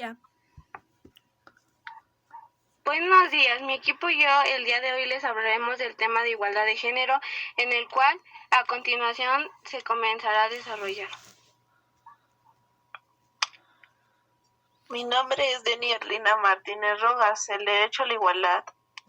Ya. Buenos días, mi equipo y yo el día de hoy les hablaremos del tema de igualdad de género, en el cual a continuación se comenzará a desarrollar. Mi nombre es Deni Erlina Martínez Rojas. El derecho a la igualdad.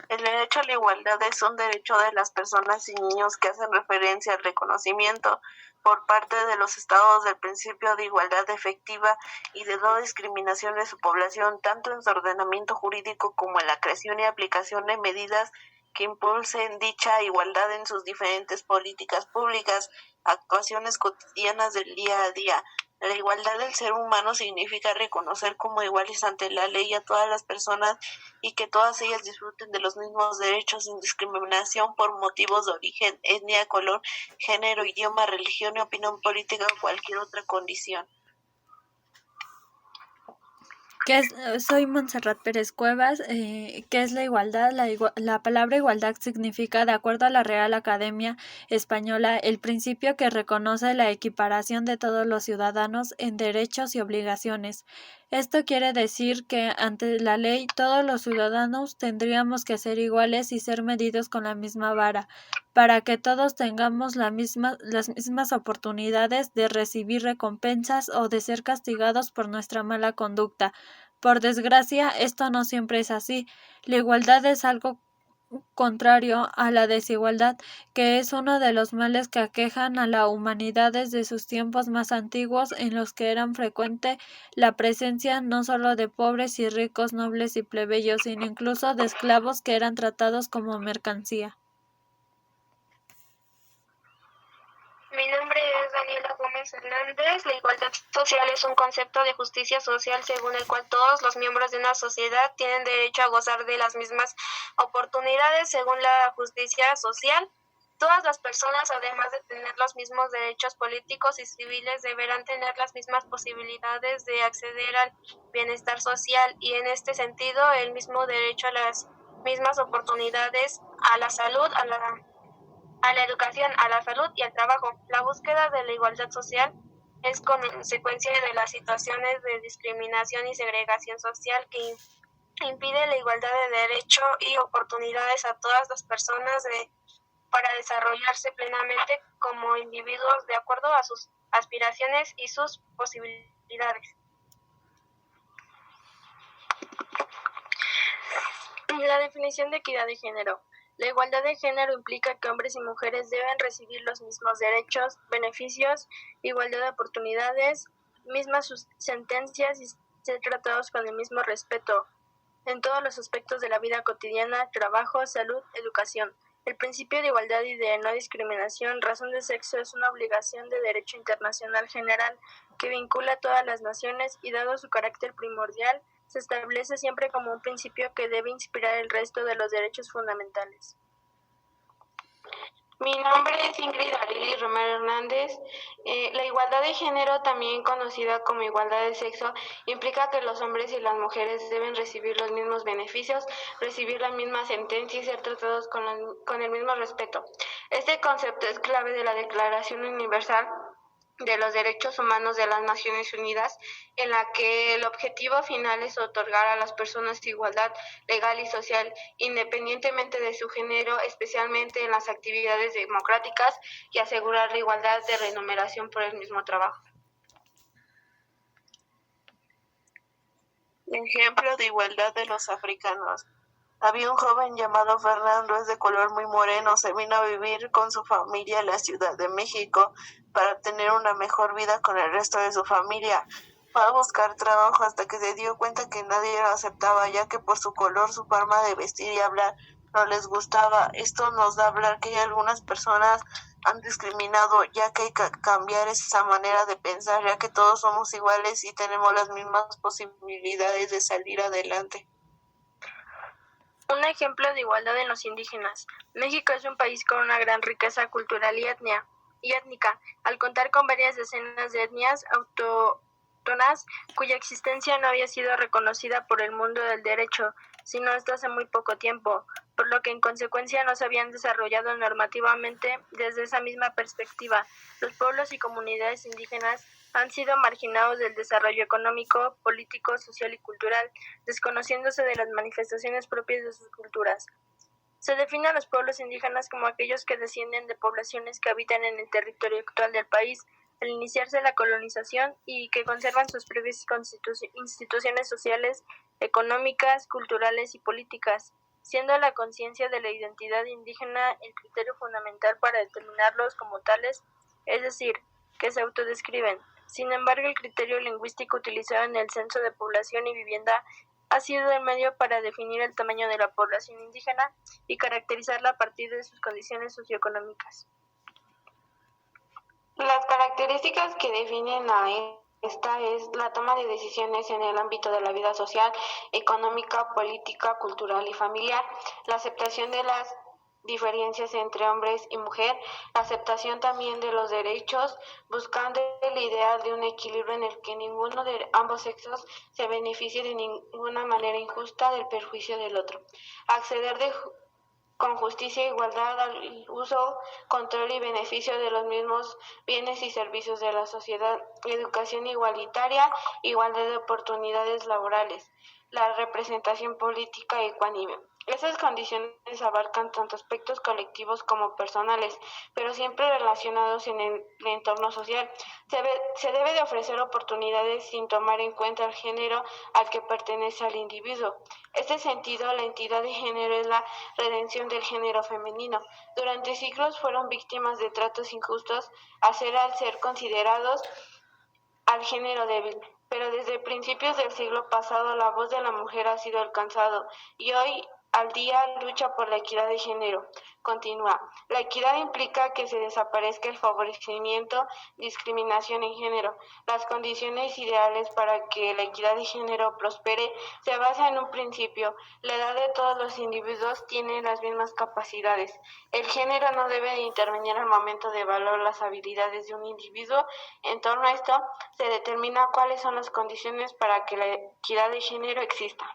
El derecho a la igualdad es un derecho de las personas y niños que hacen referencia al reconocimiento por parte de los estados del principio de igualdad efectiva y de no discriminación de su población, tanto en su ordenamiento jurídico como en la creación y aplicación de medidas que impulsen dicha igualdad en sus diferentes políticas públicas, actuaciones cotidianas del día a día. La igualdad del ser humano significa reconocer como iguales ante la ley a todas las personas y que todas ellas disfruten de los mismos derechos sin discriminación por motivos de origen, etnia, color, género, idioma, religión, opinión política o cualquier otra condición. Soy Montserrat Pérez Cuevas. ¿Qué es la igualdad? La palabra igualdad significa, de acuerdo a la Real Academia Española, el principio que reconoce la equiparación de todos los ciudadanos en derechos y obligaciones. Esto quiere decir que ante la ley todos los ciudadanos tendríamos que ser iguales y ser medidos con la misma vara, para que todos tengamos las mismas oportunidades de recibir recompensas o de ser castigados por nuestra mala conducta. Por desgracia, esto no siempre es así. La igualdad es algo contrario a la desigualdad, que es uno de los males que aquejan a la humanidad desde sus tiempos más antiguos, en los que era frecuente la presencia no solo de pobres y ricos, nobles y plebeyos, sino incluso de esclavos que eran tratados como mercancía. Mi nombre es Daniela Gómez Hernández. La igualdad social es un concepto de justicia social según el cual todos los miembros de una sociedad tienen derecho a gozar de las mismas oportunidades según la justicia social. Todas las personas, además de tener los mismos derechos políticos y civiles, deberán tener las mismas posibilidades de acceder al bienestar social y, en este sentido, el mismo derecho a las mismas oportunidades a la salud, a la educación, a la salud y al trabajo. La búsqueda de la igualdad social es consecuencia de las situaciones de discriminación y segregación social que impide la igualdad de derecho y oportunidades a todas las personas para desarrollarse plenamente como individuos de acuerdo a sus aspiraciones y sus posibilidades. La definición de equidad de género. La igualdad de género implica que hombres y mujeres deben recibir los mismos derechos, beneficios, igualdad de oportunidades, mismas sentencias y ser tratados con el mismo respeto en todos los aspectos de la vida cotidiana, trabajo, salud, educación. El principio de igualdad y de no discriminación, razón de sexo, es una obligación de derecho internacional general que vincula a todas las naciones y, dado su carácter primordial, se establece siempre como un principio que debe inspirar el resto de los derechos fundamentales. Mi nombre es Ingrid Arely Romero Hernández. La igualdad de género, también conocida como igualdad de sexo, implica que los hombres y las mujeres deben recibir los mismos beneficios, recibir la misma sentencia y ser tratados con el mismo respeto. Este concepto es clave de la Declaración Universal de los Derechos Humanos de las Naciones Unidas, en la que el objetivo final es otorgar a las personas igualdad legal y social, independientemente de su género, especialmente en las actividades democráticas, y asegurar la igualdad de remuneración por el mismo trabajo. Ejemplo de igualdad de los africanos. Había un joven llamado Fernando, es de color muy moreno, se vino a vivir con su familia a la Ciudad de México para tener una mejor vida con el resto de su familia. Fue a buscar trabajo hasta que se dio cuenta que nadie lo aceptaba, ya que por su color, su forma de vestir y hablar no les gustaba. Esto nos da a hablar que hay algunas personas han discriminado, ya que hay que cambiar esa manera de pensar, ya que todos somos iguales y tenemos las mismas posibilidades de salir adelante. Un ejemplo de igualdad en los indígenas. México es un país con una gran riqueza cultural y étnica, al contar con varias decenas de etnias autóctonas cuya existencia no había sido reconocida por el mundo del derecho, sino hasta hace muy poco tiempo, por lo que en consecuencia no se habían desarrollado normativamente desde esa misma perspectiva. Los pueblos y comunidades indígenas han sido marginados del desarrollo económico, político, social y cultural, desconociéndose de las manifestaciones propias de sus culturas. Se define a los pueblos indígenas como aquellos que descienden de poblaciones que habitan en el territorio actual del país al iniciarse la colonización y que conservan sus propias instituciones sociales, económicas, culturales y políticas, siendo la conciencia de la identidad indígena el criterio fundamental para determinarlos como tales, es decir, que se autodescriben. Sin embargo, el criterio lingüístico utilizado en el censo de población y vivienda ha sido el medio para definir el tamaño de la población indígena y caracterizarla a partir de sus condiciones socioeconómicas. Las características que definen a esta es la toma de decisiones en el ámbito de la vida social, económica, política, cultural y familiar, la aceptación de las diferencias entre hombres y mujer, la aceptación también de los derechos, buscando el ideal de un equilibrio en el que ninguno de ambos sexos se beneficie de ninguna manera injusta del perjuicio del otro, acceder con justicia e igualdad al uso, control y beneficio de los mismos bienes y servicios de la sociedad, educación igualitaria, igualdad de oportunidades laborales, la representación política ecuánime. Esas condiciones abarcan tanto aspectos colectivos como personales, pero siempre relacionados en el entorno social. Se debe de ofrecer oportunidades sin tomar en cuenta el género al que pertenece al individuo. En este sentido, la entidad de género es la redención del género femenino. Durante siglos fueron víctimas de tratos injustos al ser considerados al género débil. Pero desde principios del siglo pasado la voz de la mujer ha sido alcanzado y hoy al día lucha por la equidad de género. Continúa. La equidad implica que se desaparezca el favorecimiento, discriminación en género. Las condiciones ideales para que la equidad de género prospere se basa en un principio. La edad de todos los individuos tiene las mismas capacidades. El género no debe de intervenir al momento de evaluar las habilidades de un individuo. En torno a esto, se determina cuáles son las condiciones para que la equidad de género exista.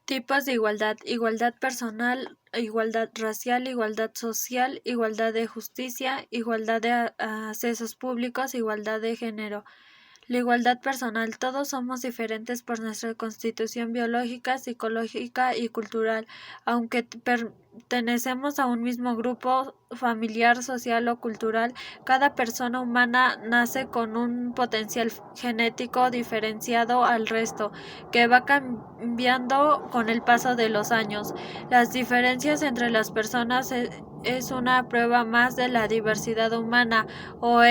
Tipos de igualdad: igualdad personal, igualdad racial, igualdad social, igualdad de justicia, igualdad de accesos públicos, igualdad de género. La igualdad personal: todos somos diferentes por nuestra constitución biológica, psicológica y cultural, aunque pertenecemos a un mismo grupo familiar, social o cultural. Cada persona humana nace con un potencial genético diferenciado al resto, que va cambiando con el paso de los años. Las diferencias entre las personas es una prueba más de la diversidad humana, o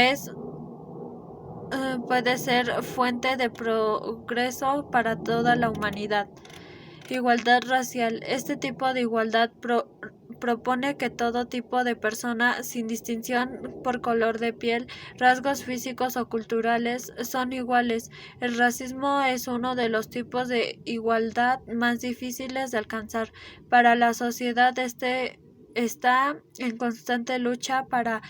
puede ser fuente de progreso para toda la humanidad. Igualdad racial: este tipo de igualdad propone que todo tipo de persona, sin distinción por color de piel, rasgos físicos o culturales, son iguales. El racismo es uno de los tipos de igualdad más difíciles de alcanzar. Para la sociedad está en constante lucha para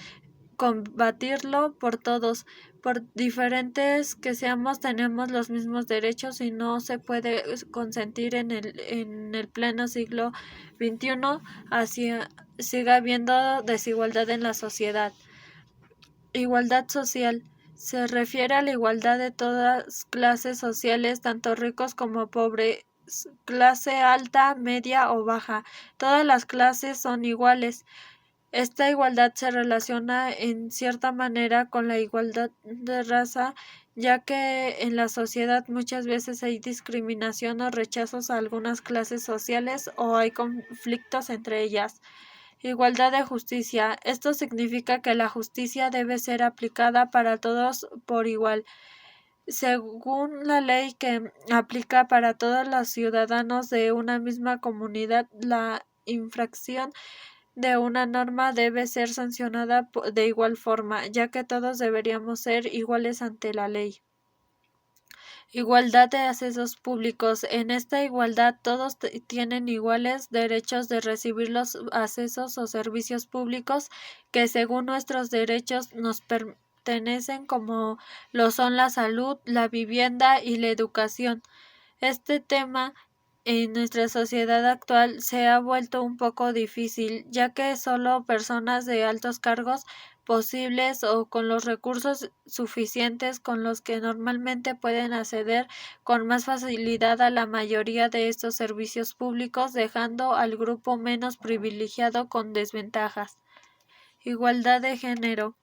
combatirlo por todos. Por diferentes que seamos, tenemos los mismos derechos y no se puede consentir en el pleno siglo XXI siga habiendo desigualdad en la sociedad. Igualdad social: se refiere a la igualdad de todas clases sociales, tanto ricos como pobres, clase alta, media o baja. Todas las clases son iguales. Esta igualdad se relaciona en cierta manera con la igualdad de raza, ya que en la sociedad muchas veces hay discriminación o rechazos a algunas clases sociales o hay conflictos entre ellas. Igualdad de justicia: esto significa que la justicia debe ser aplicada para todos por igual. Según la ley que aplica para todos los ciudadanos de una misma comunidad, la infracción de una norma debe ser sancionada de igual forma, ya que todos deberíamos ser iguales ante la ley. Igualdad de accesos públicos: en esta igualdad todos tienen iguales derechos de recibir los accesos o servicios públicos que según nuestros derechos nos pertenecen, como lo son la salud, la vivienda y la educación. Este tema en nuestra sociedad actual se ha vuelto un poco difícil, ya que solo personas de altos cargos posibles o con los recursos suficientes con los que normalmente pueden acceder con más facilidad a la mayoría de estos servicios públicos, dejando al grupo menos privilegiado con desventajas. Igualdad de género.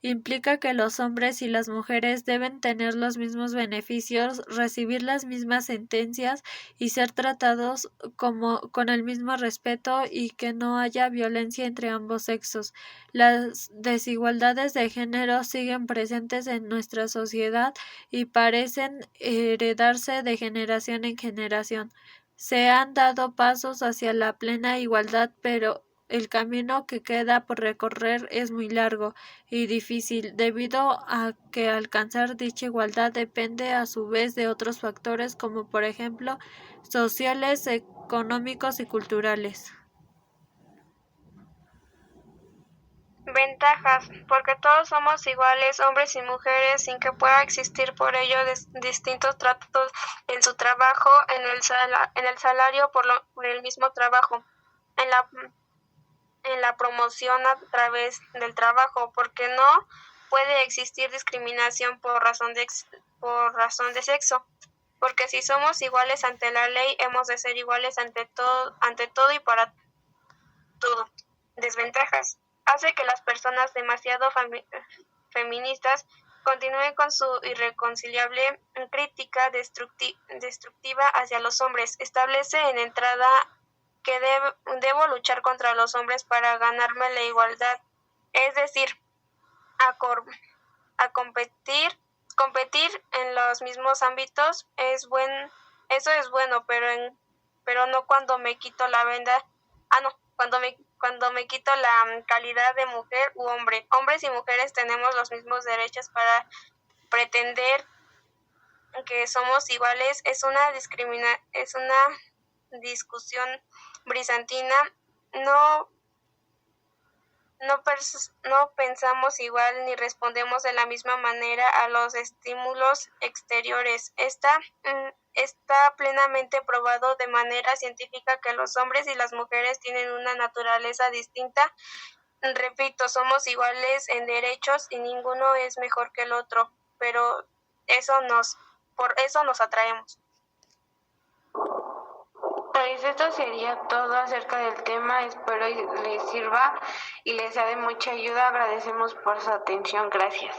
Implica que los hombres y las mujeres deben tener los mismos beneficios, recibir las mismas sentencias y ser tratados con el mismo respeto y que no haya violencia entre ambos sexos. Las desigualdades de género siguen presentes en nuestra sociedad y parecen heredarse de generación en generación. Se han dado pasos hacia la plena igualdad, pero el camino que queda por recorrer es muy largo y difícil, debido a que alcanzar dicha igualdad depende a su vez de otros factores como por ejemplo sociales, económicos y culturales. Ventajas, porque todos somos iguales, hombres y mujeres, sin que pueda existir por ello distintos tratos en su trabajo, en el salario por el mismo trabajo, en la promoción a través del trabajo, porque no puede existir discriminación por razón de sexo, porque si somos iguales ante la ley, hemos de ser iguales ante todo y para todo. Desventajas. Hace que las personas demasiado feministas continúen con su irreconciliable crítica destructiva hacia los hombres. Establece en entrada que debo luchar contra los hombres para ganarme la igualdad, es decir, a competir en los mismos ámbitos eso es bueno, pero no cuando me quito la venda, cuando me quito la calidad de mujer u hombre. Hombres y mujeres tenemos los mismos derechos. Para pretender que somos iguales es una discusión bizantina. No pensamos igual ni respondemos de la misma manera a los estímulos exteriores. Está plenamente probado de manera científica que los hombres y las mujeres tienen una naturaleza distinta. Repito, somos iguales en derechos y ninguno es mejor que el otro, pero por eso nos atraemos. Pues esto sería todo acerca del tema, espero les sirva y les sea de mucha ayuda. Agradecemos por su atención, gracias.